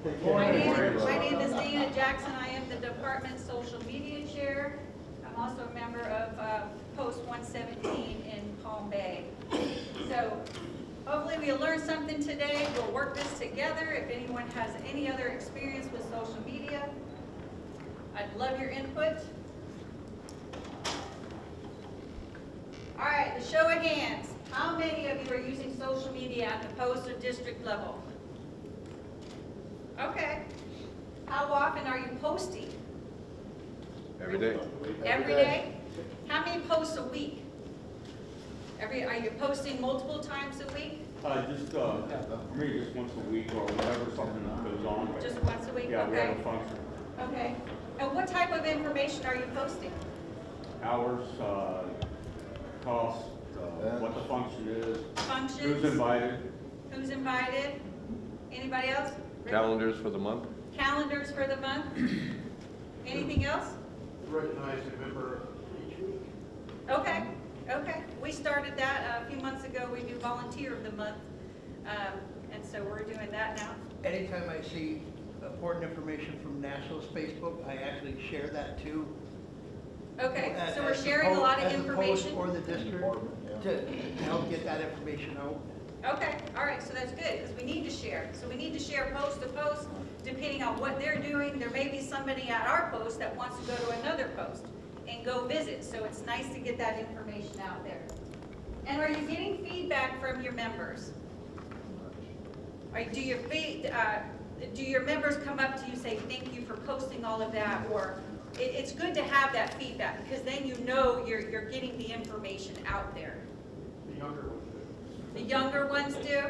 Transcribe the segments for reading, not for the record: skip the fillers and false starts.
My name is Dana Jackson. I am the Department Social Media Chair. I'm also a member of Post 117 in Palm Bay. So hopefully we'll learn something today. We'll work this together. If anyone has any other experience with social media, I'd love your input. All right, the show of hands. How many of you are using social media at the post or district level? Okay. How often are you posting? Every day. Every day? How many posts a week? Are you posting multiple times a week? Just once a week or whatever, something that goes on. Just once a week? Yeah, we have Okay. a function. Okay. And what type of information are you posting? Hours, cost, what the function is, Functions? who's invited. Who's invited? Anybody else? Calendars for the month. Calendars for the month? Anything else? Recognize a member each week. Okay, okay. We started that a few months ago. We do Volunteer of the Month. And so we're doing that now. Anytime I see important information from National's Facebook, I actually share that too. Okay, so we're As the sharing a lot of as the post information. or the district to help get that information out. Okay, all right, so that's good, because we need to share. So we need to share post to post, depending on what they're doing. There may be somebody at our post that wants to go to another post and go visit, so it's nice to get that information out there. And are you getting feedback from your members? Do your members come up to you and say, thank you for posting all of that, or it's good to have that feedback, because then you know you're getting the information out there. The younger ones do. The younger ones do?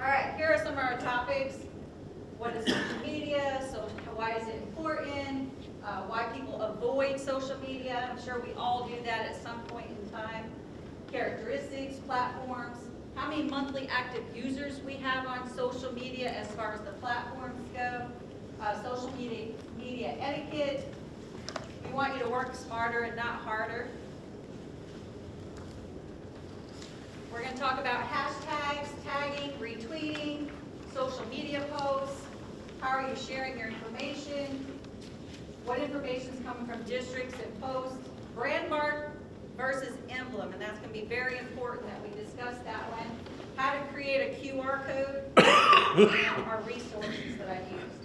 All right, here are some of our topics. What is social media? So why is it important? Why people avoid social media? I'm sure we all do that at some point in time. Characteristics, platforms. How many monthly active users we have on social media as far as the platforms go. Social media etiquette. We want you to work smarter and not harder. We're going to talk about hashtags, tagging, retweeting, social media posts. How are you sharing your information? What information is coming from districts and posts? Brand mark versus emblem, and that's going to be very important that we discuss that one. How to create a QR code, and our resources that I used.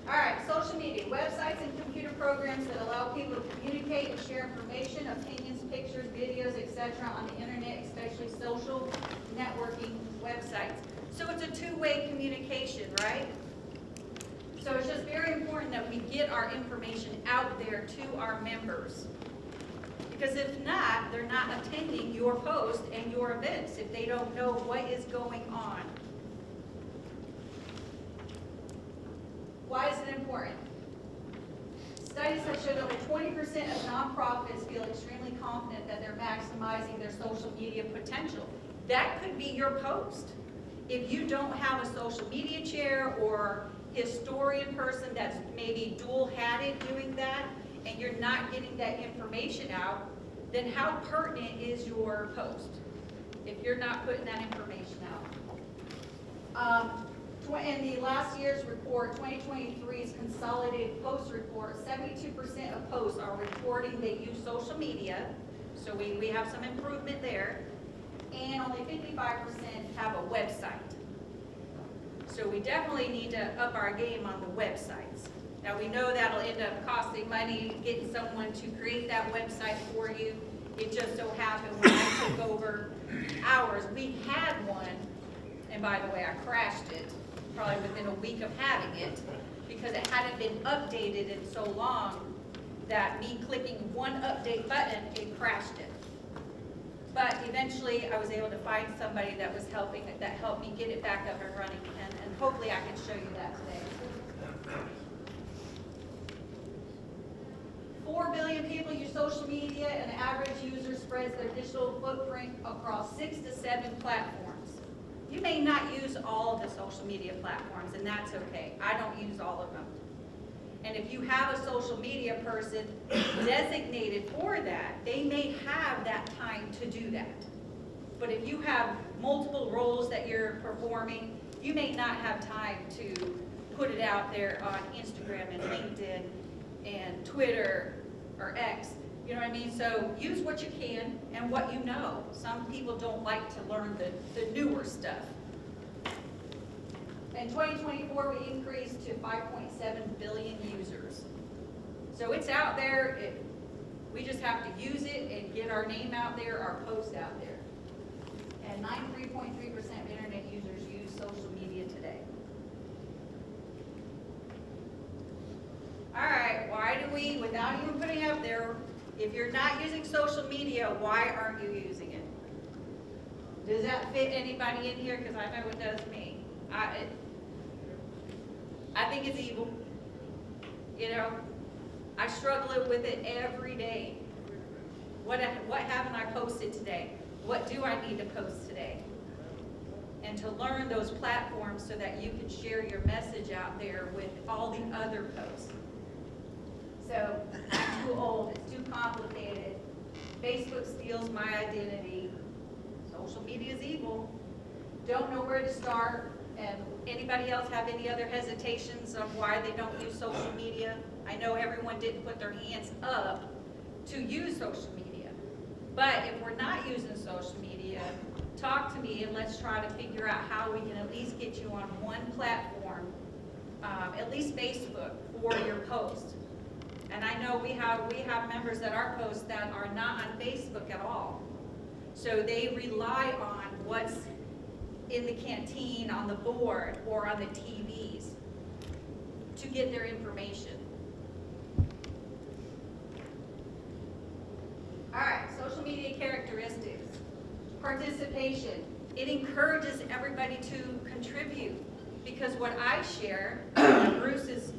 All right, social media, websites and computer programs that allow people to communicate and share information, opinions, pictures, videos, etc. on the internet, especially social networking websites. So it's a two-way communication, right? So it's just very important that we get our information out there to our members. Because if not, they're not attending your post and your events if they don't know what is going on. Why is it important? Studies have shown over 20% of nonprofits feel extremely confident that they're maximizing their social media potential. That could be your post. If you don't have a social media chair or historian person that's maybe dual-hatted doing that, and you're not getting that information out, then how pertinent is your post if you're not putting that information out? In the last year's report, 2023's consolidated post report, 72% of posts are reporting they use social media, so we have some improvement there, and only 55% have a website. So we definitely need to up our game on the websites. Now we know that'll end up costing money, getting someone to create that website for you. It just so happened when I took over ours, we had one, and by the way, I crashed it probably within a week of having it because it hadn't been updated in so long that me clicking one update button, it crashed it. But eventually I was able to find somebody that was helped me get it back up and running, and hopefully I can show you that today. 4 billion people use social media, and the average user spreads their digital footprint across 6 to 7 platforms. You may not use all of the social media platforms, and that's okay. I don't use all of them. And if you have a social media person designated for that, they may have that time to do that. But if you have multiple roles that you're performing, you may not have time to put it out there on Instagram and LinkedIn and Twitter or X. You know what I mean? So use what you can and what you know. Some people don't like to learn the newer stuff. In 2024, we increased to 5.7 billion users. So it's out there. We just have to use it and get our name out there, our post out there. And 93.3% of internet users use social media today. All right, why do we, without even putting it up there, if you're not using social media, why aren't you using it? Does that fit anybody in here? Because I know it does me. I think it's evil. You know, I struggle with it every day. What haven't I posted today? What do I need to post today? And to learn those platforms so that you can share your message out there with all the other posts. So, I'm too old, it's too complicated. Facebook steals my identity. Social media is evil. Don't know where to start. And anybody else have any other hesitations of why they don't use social media? I know everyone didn't put their hands up to use social media. But if we're not using social media, talk to me and let's try to figure out how we can at least get you on one platform, at least Facebook, for your post. And I know we have members that are posts that are not on Facebook at all. So they rely on what's in the canteen, on the board, or on the TVs to get their information. All right, social media characteristics. Participation. It encourages everybody to contribute, because what I share, Bruce is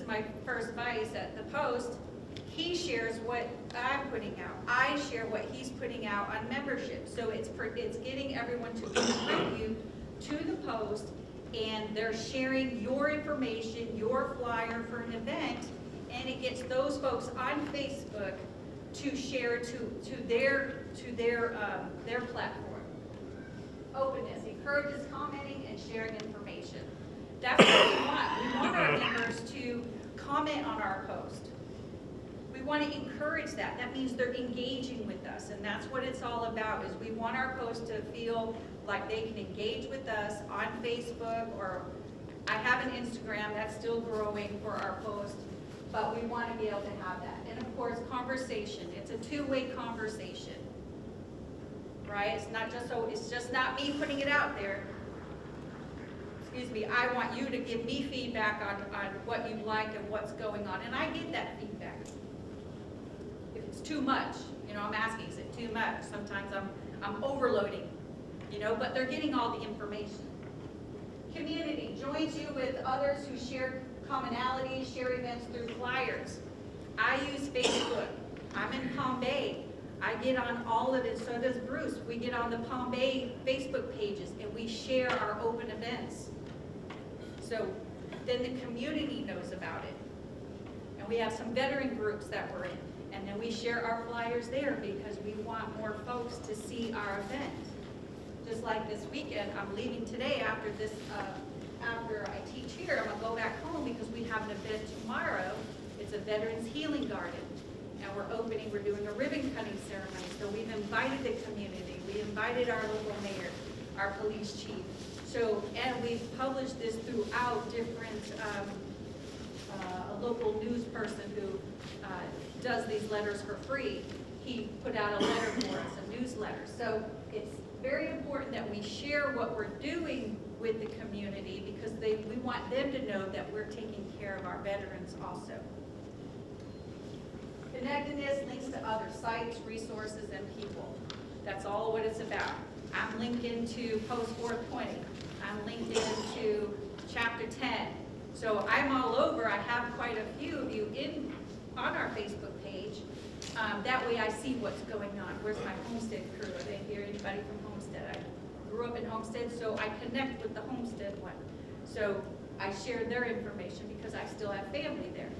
my first vice at the Post, he shares what I'm putting out. I share what he's putting out on membership. So it's getting everyone to contribute to the Post, and they're sharing your information, your flyer for an event, and it gets those folks on Facebook to share to their platform. Openness encourages commenting and sharing information. That's what we want. We want our members to comment on our post. We want to encourage that. That means they're engaging with us, and that's what it's all about. Is we want our post to feel like they can engage with us on Facebook, or I have an Instagram that's still growing for our post, but we want to be able to have that. And of course, conversation. It's a two-way conversation. Right? It's just not me putting it out there. Excuse me, I want you to give me feedback on what you like and what's going on. And I get that feedback. If it's too much, I'm asking, is it too much? Sometimes I'm overloading, but they're getting all the information. Community joins you with others who share commonalities, share events through flyers. I use Facebook. I'm in Palm Bay. I get on all of it, so does Bruce. We get on the Palm Bay Facebook pages and we share our open events. So then the community knows about it. And we have some veteran groups that we're in. And then we share our flyers there because we want more folks to see our event. Just like this weekend, I'm leaving today after I teach here, I'm gonna go back home because we have an event tomorrow. It's a Veterans Healing Garden. And we're doing a ribbon cutting ceremony. So we've invited the community. We invited our local mayor, our police chief. So, and we've published this throughout different, a local news person who does these letters for free. He put out a letter for us, a newsletter. So it's very important that we share what we're doing with the community because we want them to know that we're taking care of our veterans also. Connectedness links to other sites, resources, and people. That's all what it's about. I'm linked into Post 420. I'm linked into Chapter 10. So I'm all over. I have quite a few of you on our Facebook page. That way I see what's going on. Where's my Homestead crew? I didn't hear anybody from Homestead. I grew up in Homestead, so I connect with the Homestead one. So I share their information because I still have family there.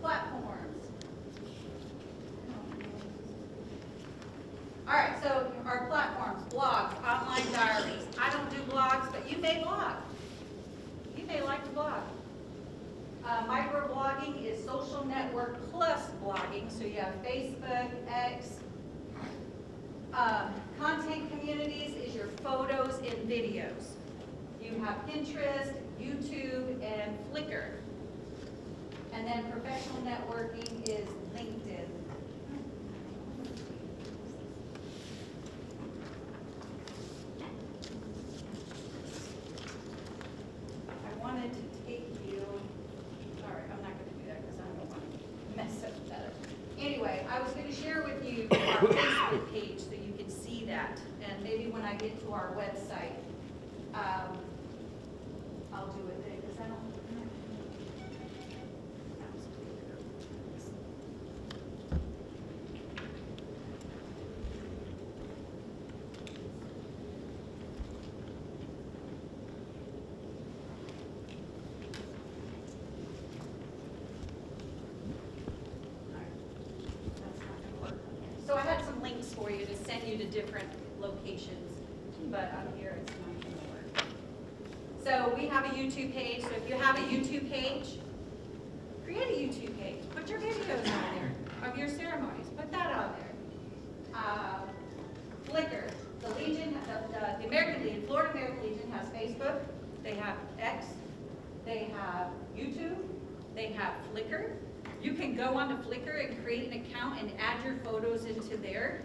Platforms. All right, online diaries. I don't do blogs, but you may blog. You may like to blog. Microblogging is social network plus blogging, so you have Facebook, X. Content communities is your photos and videos. You have Pinterest, YouTube, and Flickr. And then professional networking is LinkedIn. I wanted to take you, all right, I'm not going to do that because I don't want to mess up that. Anyway, I was going to share with you our Facebook page so you can see that. And maybe when I get to our website, I'll do it there because I don't. So I had some links for you to send you to different locations, but on here it's not going to work. So we have a YouTube page. So if you have a YouTube page, create a YouTube page. Put your videos on there of your ceremonies. Put that on there. Flickr. The Legion, the American Legion, Florida American Legion has Facebook. They have X. They have YouTube. They have Flickr. You can go onto Flickr and create an account and add your photos into there.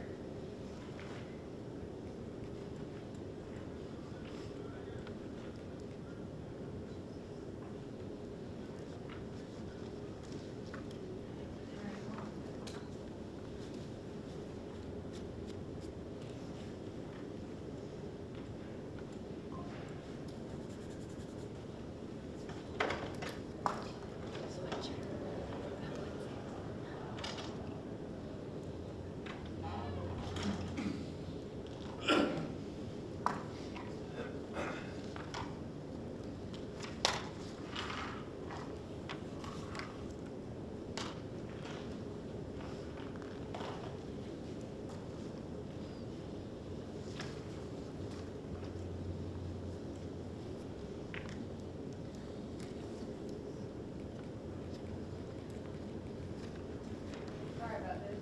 Sorry about this.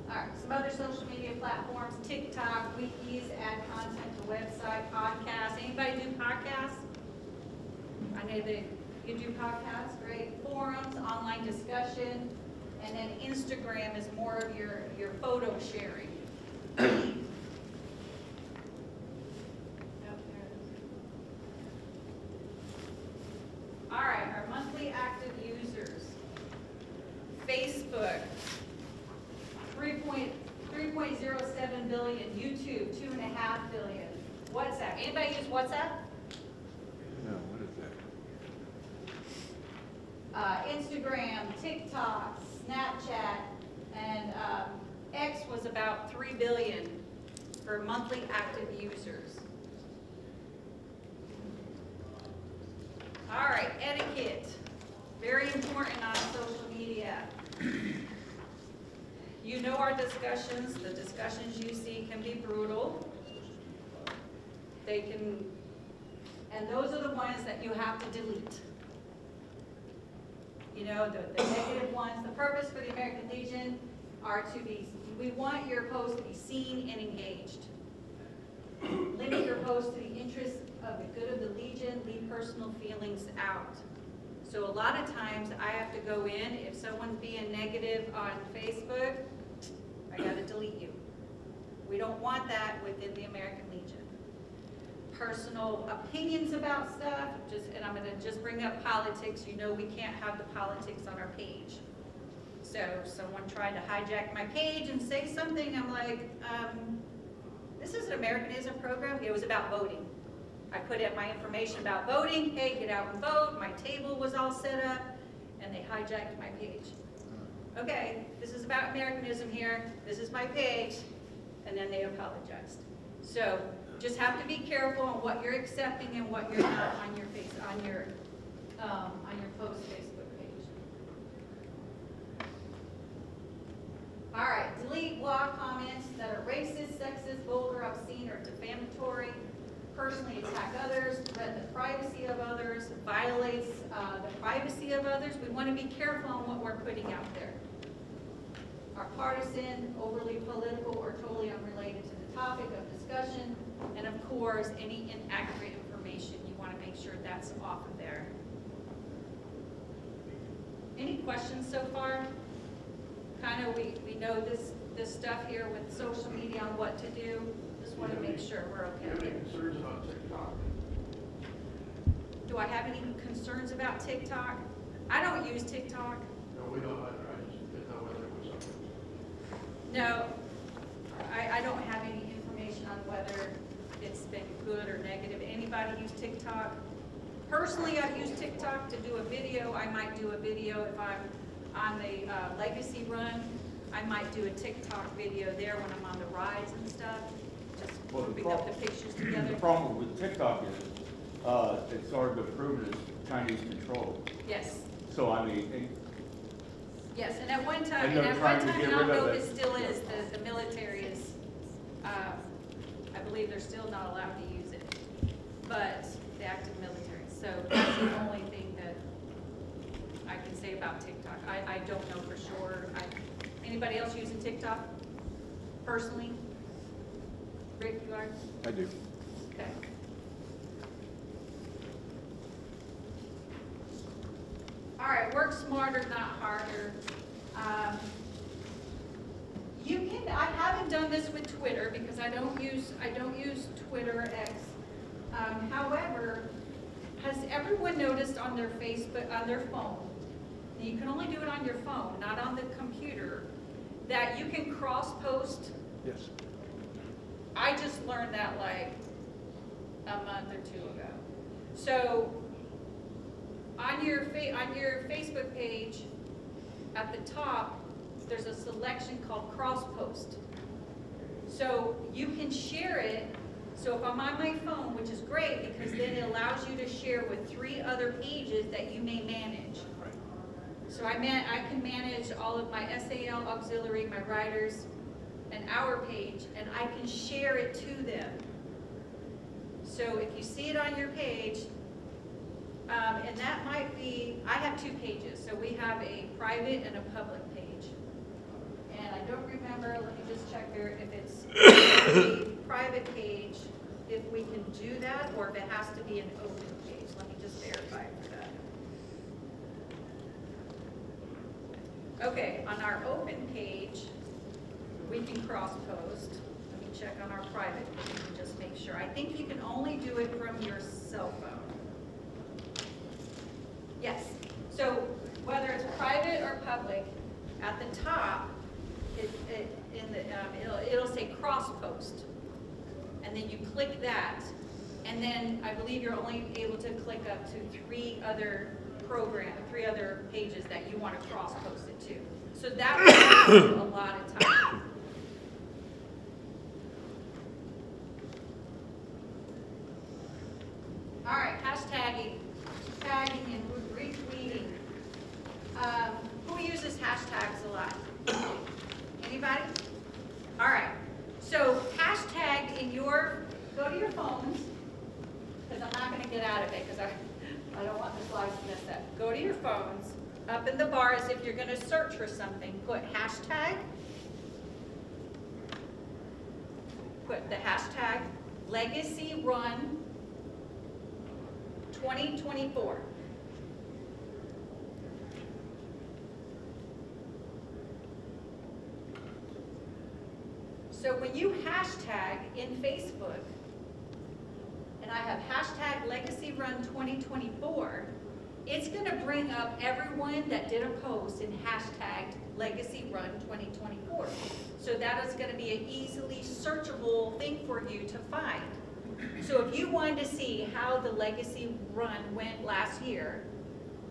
All right, some other social media platforms, TikTok, wikis, add content to website, podcasts. Anybody do podcasts? I know that you do podcasts, great. Forums, online discussion, and then Instagram is more of your photo sharing. Oh, there it is. All right, our monthly active users. Facebook, 3.07 billion. YouTube, 2.5 billion. WhatsApp. Anybody use WhatsApp? No, what is that? Instagram, TikTok, Snapchat, and X was about 3 billion for monthly active users. All right, etiquette. Very important on social media. You know our discussions. The discussions you see can be brutal. They can, and those are the ones that you have to delete. You know, the negative ones. The purpose for the American Legion are to be, we want your post to be seen and engaged. Limit your post to the interest of the good of the Legion, leave personal feelings out. So a lot of times I have to go in, if someone's being negative on Facebook, I gotta delete you. We don't want that within the American Legion. Personal opinions about stuff, and I'm gonna just bring up politics. You know we can't have the politics on our page. So someone tried to hijack my page and say something, I'm like, this is an Americanism program. It was about voting. I put in my information about voting, hey, get out and vote, my table was all set up, and they hijacked my page. Okay, this is about Americanism here, this is my page, and then they apologized. So, just have to be careful on what you're accepting and what you're not on your post Facebook page. All right, delete, block comments that are racist, sexist, vulgar, obscene, or defamatory, personally attack others, threaten the privacy of others, violates the privacy of others. We want to be careful on what we're putting out there. Are partisan, overly political, or totally unrelated to the topic of discussion, and of course, any inaccurate information, you want to make sure that's off of there. Any questions so far? Kind of, we know this stuff here with social media on what to do. Just want to make sure we're Do you have okay. any concerns about TikTok? Do I have any concerns about TikTok? I don't use TikTok. No, we don't either. I just didn't know whether it was something. No, I don't have any information on whether it's been good or negative. Anybody use TikTok? Personally, I've used TikTok to do a video. I might do a video if I'm on the legacy run. I might do a TikTok video there when I'm on the rides and stuff, just Well, the grouping up the pictures The together. problem with TikTok is, it's already been proven it's Chinese controlled. Yes, So I mean, yes, and at one time, And they're and I trying to get don't rid know of if it it. still is, the military is, I believe they're still not allowed to use it, but the active military. So that's the only thing that I can say about TikTok. I don't know for sure. Anybody else using TikTok personally? Rick, you are? I do. Okay. All right, work smarter, not harder. You can, I haven't done this with Twitter because I don't use Twitter X. However, has everyone noticed on their Facebook, on their phone, and you can only do it on your phone, not on the computer, that you can cross-post? Yes. I just learned that like a month or two ago. So on your Facebook page, at the top, there's a selection called cross post. So you can share it. So if I'm on my phone, which is great because then it allows you to share with 3 other pages that you may manage. So I can manage all of my SAL auxiliary, my writers, and our page, and I can share it to them. So if you see it on your page, and that might be, I have 2 pages. So we have a private and a public page. And I don't remember, let me just check here, if it's a private page, if we can do that, or if it has to be an open page. Let me just verify for that. Okay, on our open page, we can cross-post. Let me check on our private page and just make sure. I think you can only do it from your cell phone. Yes. So whether it's private or public, at the top, it'll say cross-post. And then you click that. And then I believe you're only able to click up to 3 other pages that you want to cross-post it to. So that will save you a lot of time. All right, tagging and retweeting. Who uses hashtags a lot? Anybody? All right, so hashtag go to your phones, because I'm not going to get out of it, because I don't want the slides to mess up. Go to your phones, up in the bars, if you're going to search for something, put hashtag, put the hashtag Legacy Run 2024. So when you hashtag in Facebook, and I have hashtag Legacy Run 2024, it's going to bring up everyone that did a post and hashtagged Legacy Run 2024. So that is going to be an easily searchable thing for you to find. So if you wanted to see how the legacy run went last year,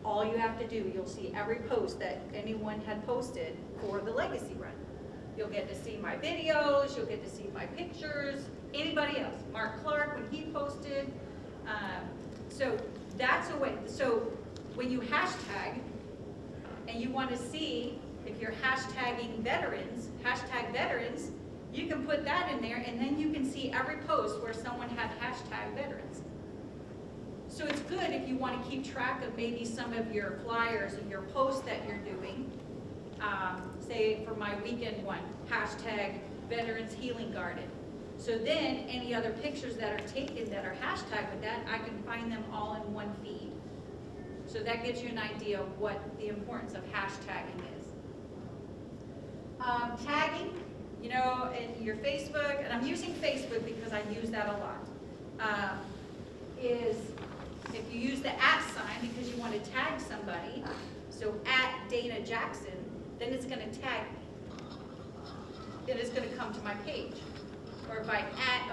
all you have to do, you'll see every post that anyone had posted for the legacy run. You'll get to see my videos, you'll get to see my pictures, anybody else. Mark Clark, when he posted. So that's a way. So when you hashtag, and you want to see if you're hashtagging veterans, hashtag veterans, you can put that in there, and then you can see every post where someone had hashtag veterans. So it's good if you want to keep track of maybe some of your flyers and your posts that you're doing. Say for my weekend one, hashtag Veterans Healing Garden. So then any other pictures that are taken that are hashtagged with that, I can find them all in one feed. So that gives you an idea of what the importance of hashtagging is. Tagging, you know, in your Facebook, and I'm using Facebook because I use that a lot, is if you use the @ sign because you want to tag somebody, so @Dana Jackson, then it's going to tag, then it's going to come to my page. Or if I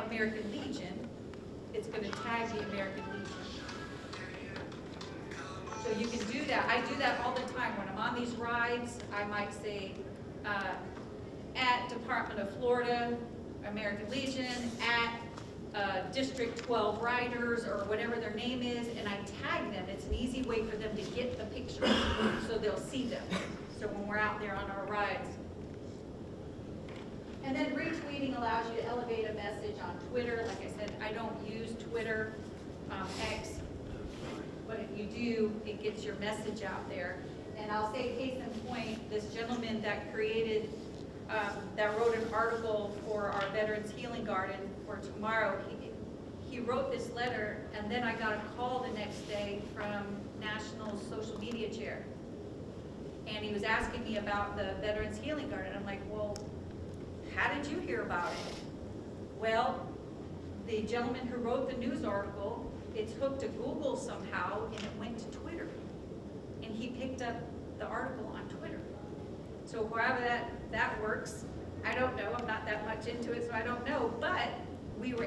@American Legion, it's going to tag the American Legion. So you can do that. I do that all the time. When I'm on these rides, I might say Department of Florida, American Legion, District 12 Riders, or whatever their name is, and I tag them. It's an easy way for them to get the picture, so they'll see them. So when we're out there on our rides. And then retweeting allows you to elevate a message on Twitter. Like I said, I don't use Twitter, X, but if you do, it gets your message out there. And I'll say case in point, this gentleman that created, that wrote an article for our Veterans Healing Garden for tomorrow, he wrote this letter, and then I got a call the next day from National Social Media Chair. And he was asking me about the Veterans Healing Garden. I'm like, well, how did you hear about it? Well, the gentleman who wrote the news article, it's hooked to Google somehow, and it went to Twitter. And he picked up the article on Twitter. So however that works, I don't know. I'm not that much into it, so I don't know. But he was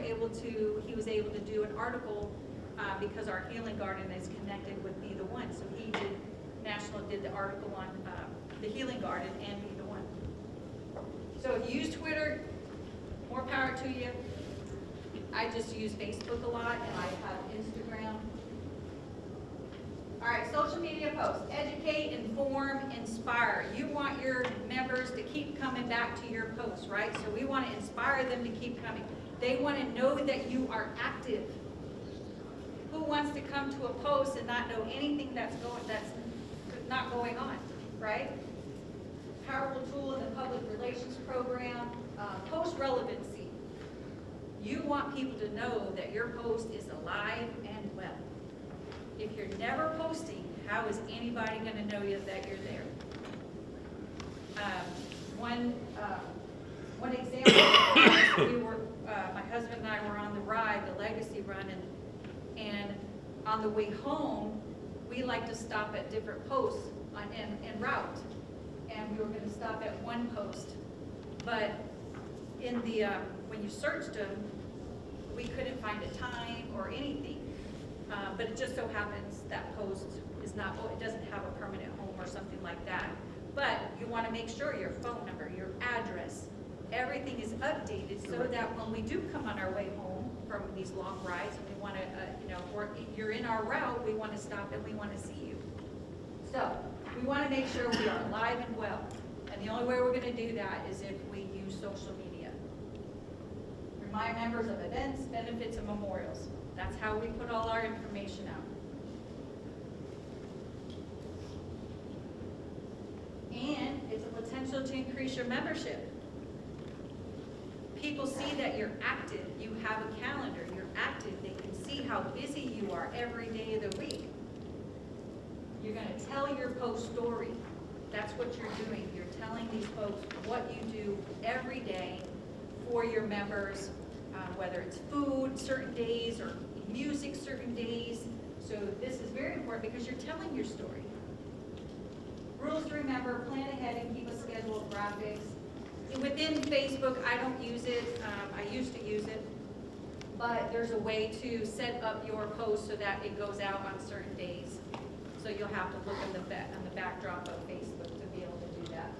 able to do an article because our healing garden is connected with Be the One. So National did the article on the healing garden and Be the One. So if you use Twitter, more power to you. I just use Facebook a lot, and I have Instagram. All right, social media posts. Educate, inform, inspire. You want your members to keep coming back to your posts, right? So we want to inspire them to keep coming. They want to know that you are active. Who wants to come to a post and not know anything that's not going on, right? Powerful tool in the public relations program. Post relevancy. You want people to know that your post is alive and well. If you're never posting, how is anybody going to know that you're there? One example, my husband and I were on the ride, the Legacy Run, and on the way home, we like to stop at different posts en route. And we were going to stop at one post, but in the when you searched them, we couldn't find a time or anything. But it just so happens that post is not, it doesn't have a permanent home or something like that. But you want to make sure your phone number, your address, everything is updated so that when we do come on our way home from these long rides and we want to, or you're in our route, we want to stop and we want to see you. So we want to make sure we are alive and well. And the only way we're going to do that is if we use social media. Remind members of events, benefits, and memorials. That's how we put all our information out. And it's a potential to increase your membership. People see that you're active, you have a calendar, you're active, they can see how busy you are every day of the week. You're going to tell your post story. That's what you're doing. You're telling these folks what you do every day for your members, whether it's food certain days or music certain days. So this is very important because you're telling your story. Rules to remember: plan ahead and keep a schedule of graphics. Within Facebook, I don't use it. I used to use it. but there's a way to set up your post so that it goes out on certain days. So you'll have to look on the backdrop of Facebook to be able to do that.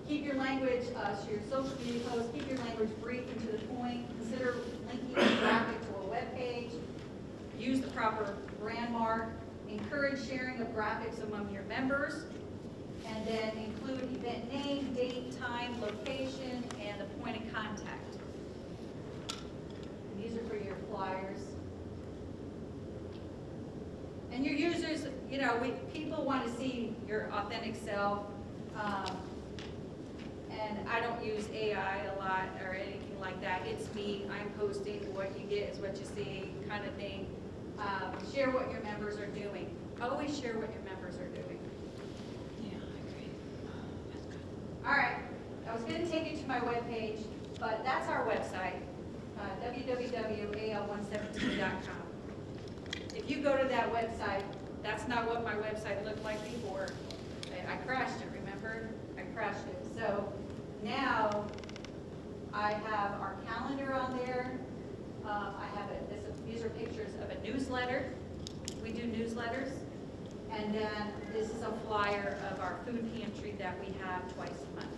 Keep your language, so your social media posts, keep your language brief and to the point. Consider linking a graphic to a web page. Use the proper brand mark. Encourage sharing of graphics among your members. And then include event name, date, time, location, and the point of contact. And these are for your flyers. And your users, you know, people want to see your authentic self. And I don't use AI a lot or anything like that. It's me. I'm posting. What you get is what you see, kind of thing. Share what your members are doing. Always share what your members are doing. Yeah, I agree. That's good. All right. I was going to take you to my webpage, but that's our website, www.al117.com. If you go to that website, that's not what my website looked like before. I crashed it, remember? I crashed it. So now I have our calendar on there. I have these are pictures of a newsletter. We do newsletters. And then this is a flyer of our food pantry that we have twice a month.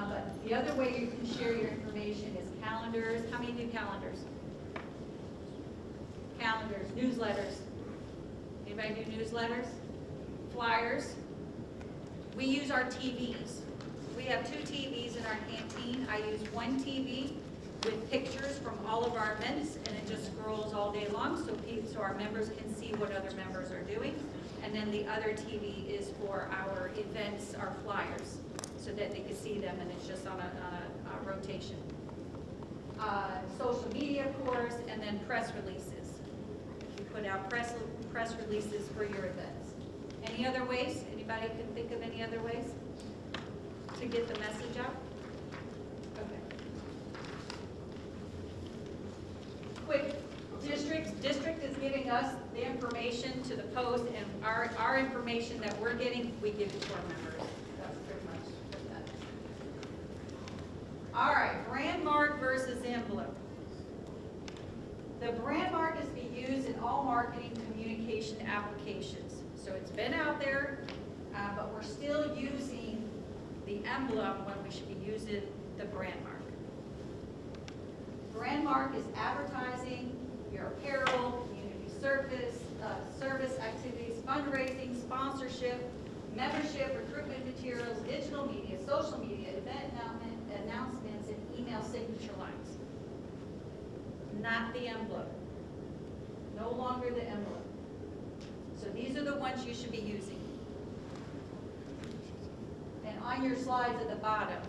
But the other way you can share your information is calendars. How many do calendars? Calendars, newsletters. Anybody do newsletters? Flyers. We use our TVs. We have 2 TVs in our canteen. I use one TV with pictures from all of our events, and it just scrolls all day long so our members can see what other members are doing. And then the other TV is for our events, our flyers, so that they can see them, and it's just on a rotation. Social media, of course, and then press releases. We put out press releases for your events. Any other ways? Anybody can think of any other ways to get the message out? Okay. Quick, district is giving us the information to the post, and our information that we're getting, we give it to our members. That's pretty much that. All right, brand mark versus envelope. The brand mark is to be used in all marketing communication applications. So it's been out there, but we're still using the emblem when we should be using the brand mark. Brand mark is advertising, your apparel, community service activities, fundraising, sponsorship, membership, recruitment materials, digital media, social media, event announcements, and email signature lines. Not the emblem. No longer the emblem. So these are the ones you should be using. And on your slides at the bottom,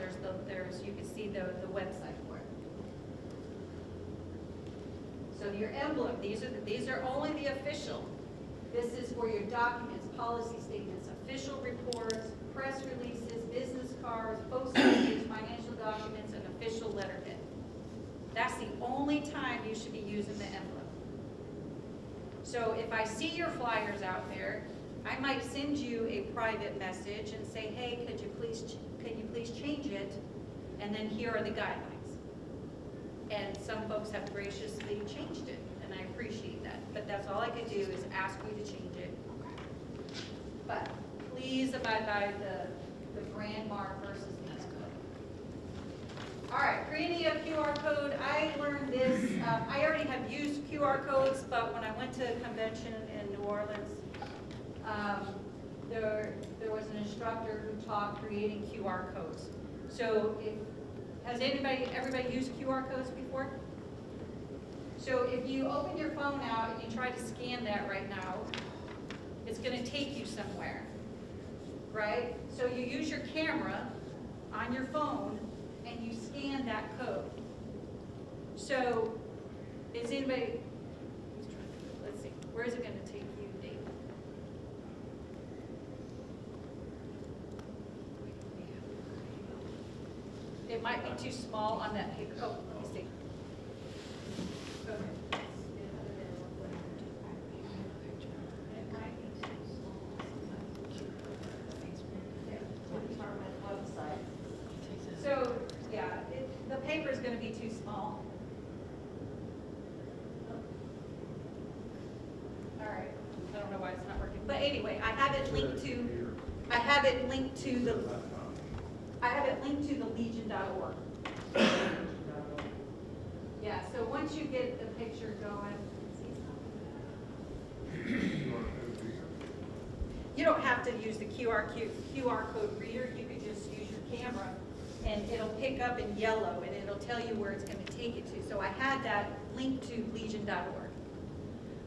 you can see the website for it. So your emblem, these are only the official. This is for your documents, policy statements, official reports, press releases, business cards, postcards, financial documents, and official letterhead. That's the only time you should be using the emblem. So if I see your flyers out there, I might send you a private message and say, hey, can you please change it? And then here are the guidelines. And some folks have graciously changed it, and I appreciate that. But that's all I could do is ask you to change it. But please abide by the brand mark versus the emblem. All right, creating a QR code. I learned this. I already have used QR codes, but when I went to a convention in New Orleans, there was an instructor who taught creating QR codes. So has everybody used QR codes before? So if you open your phone out and you try to scan that right now, it's going to take you somewhere, right? So you use your camera on your phone and you scan that code. So is anybody, let's see, where is it going to take you, Dave? It might be too small on that paper. Oh, let me see. Okay. It might be too small. Yeah, website. So, yeah, the page but anyway, I have it linked to the legion.org. Yeah, so once you get the picture going, you don't have to use the QR code reader. You could just use your camera, and it'll pick up in yellow, and it'll tell you where it's going to take it to. So I had that linked to legion.org.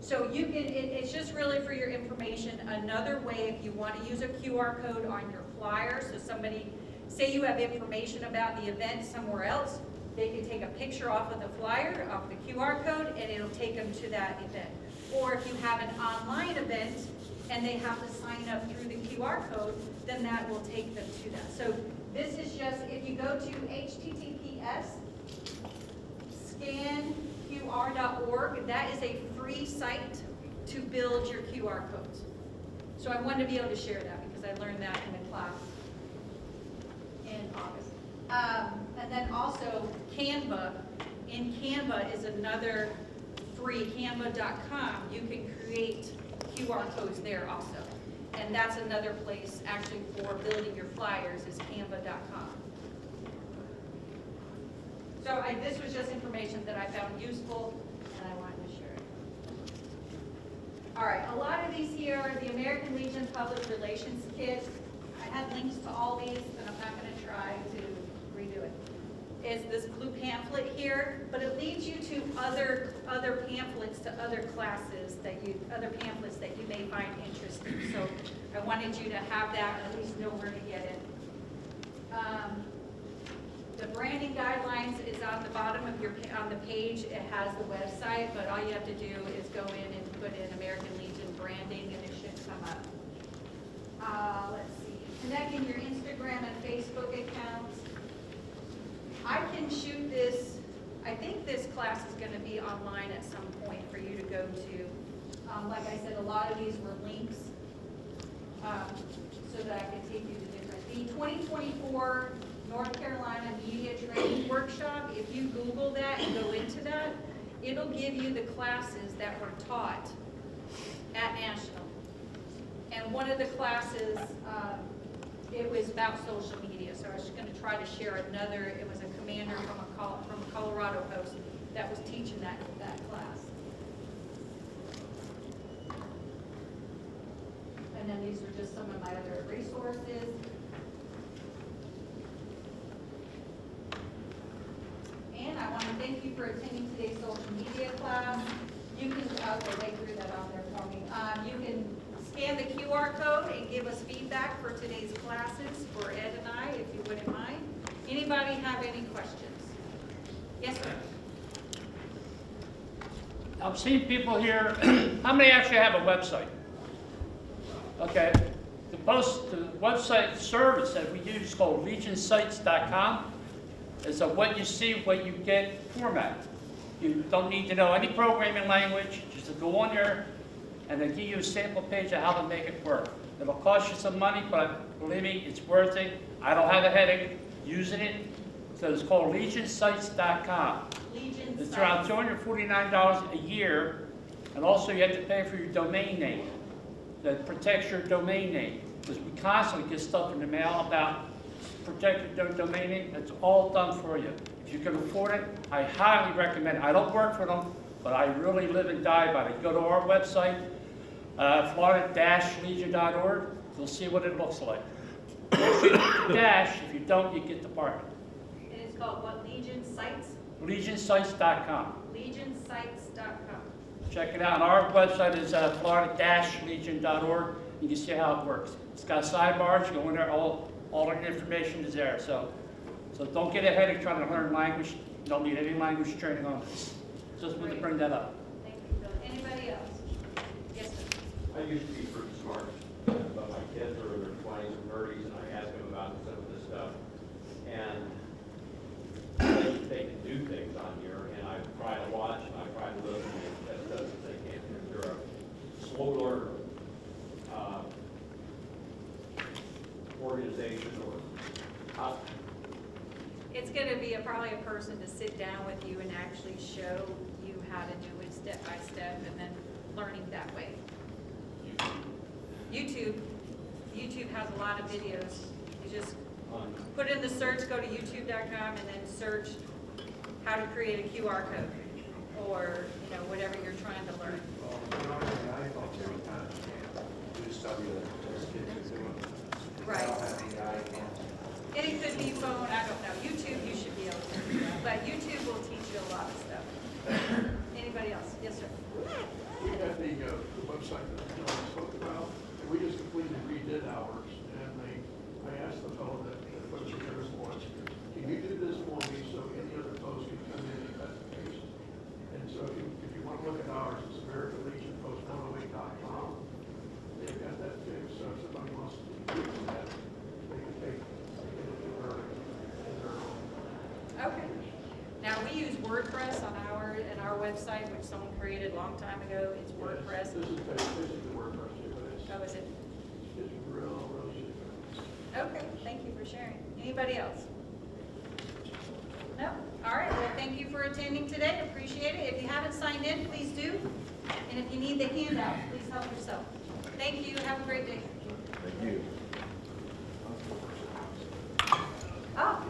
So you can, it's just really for your information. Another way, if you want to use a QR code on your flyer, so somebody, say you have information about the event somewhere else, they can take a picture off of the flyer, off the QR code, and it'll take them to that event. Or if you have an online event and they have to sign up through the QR code, then that will take them to that. So this is just, if you go to https scanqr.org, that is a free site to build your QR codes. So I wanted to be able to share that because I learned that in a class in August. And then also Canva. In Canva is another free, canva.com. You can create QR codes there also. And that's another place actually for building your flyers is canva.com. So this was just information that I found useful and I wanted to share it. All right, a lot of these here are the American Legion Public Relations Kit. I have links to all these, but I'm not going to try to redo it. Is this blue pamphlet here, but it leads you to other pamphlets to other classes other pamphlets that you may find interesting. So I wanted you to have that, at least know where to get it. The branding guidelines is on the bottom of on the page. It has the website, but all you have to do is go in and put in American Legion branding, and it should come up. Let's see, connecting your Instagram and Facebook accounts. I can shoot this. I think this class is going to be online at some point for you to go to. Like I said, a lot of these were links so that I could take you to different. The 2024 North Carolina Media Training Workshop, if you Google that and go into that, it'll give you the classes that were taught at National. And one of the classes, it was about social media, so I was just going to try to share another. It was a commander from a Colorado post that was teaching that class. And then these are just some of my other resources. And I want to thank you for attending today's social media class. You can, they threw that on there for me. You can scan the QR code and give us feedback for today's classes for Ed and I, if you wouldn't mind. Anybody have any questions? Yes, sir. I'm seeing people here, how many actually have a website? Okay, the website service that we use is called legionsites.com. It's a what you see, what you get format. You don't need to know any programming language, just to go on there and they give you a sample page of how to make it work. It'll cost you some money, but believe me, it's worth it. I don't have a headache using it. So it's called legionsites.com. It's around $249 a year, and also you have to pay for your domain name. That protects your domain name, because we constantly get stuff in the mail about protect your domain name. It's all done for you. If you can afford it, I highly recommend it. I don't work for them, but I really live and die by it. Go to our website, florida-legion.org. You'll see what it looks like. Dash, if you don't, you get the part. And it's called what? Legion Sites? Legionsites.com. Legionsites.com. Check it out. Our website is florida-legion.org. You can see how it works. It's got sidebars. You go in there, all the information is there. So don't get a headache trying to learn language. You don't need any language training on this. Just wanted to bring that up. Thank you, Bill. Anybody else? Yes, sir. I used to be pretty smart, but my kids are in their 20s and 30s, and I ask them about some of this stuff. And they can do things on here, and I try to watch, and I try to listen as best as they can. If you're a slow learner organization or It's going to be probably a person to sit down with you and actually show you how to do it step by step, and then learning that way. YouTube has a lot of videos. You just On put in the search, go to youtube.com and then search how to create a QR code or, you know, whatever you're trying to learn. Do stuff that just kids are doing. Right. They don't have the eye can't. And it could be phone, I don't know. YouTube, you should be able to do that. But YouTube will teach you a lot of stuff. Anybody else? Yes, sir. We had the website that John spoke about, and we just completely redid ours, and I asked the fellow that put it together once, can you do this for me so any other post can come in and cut and paste? And so if you want to look at ours, it's AmericanLegionPost108.com. They've got that fixed, so if somebody wants to use that, they can take it to their own. Okay. Now, we use WordPress on our website, which someone created a long time ago. It's WordPress. This is basically WordPress too, but Oh, is it? it's real cheap. Okay, thank you for sharing. Anybody else? No? All right, well, thank you for attending today, appreciate it. If you haven't signed in, please do. And if you need the handout, please help yourself. Thank you, have a great day. Thank you. Oh,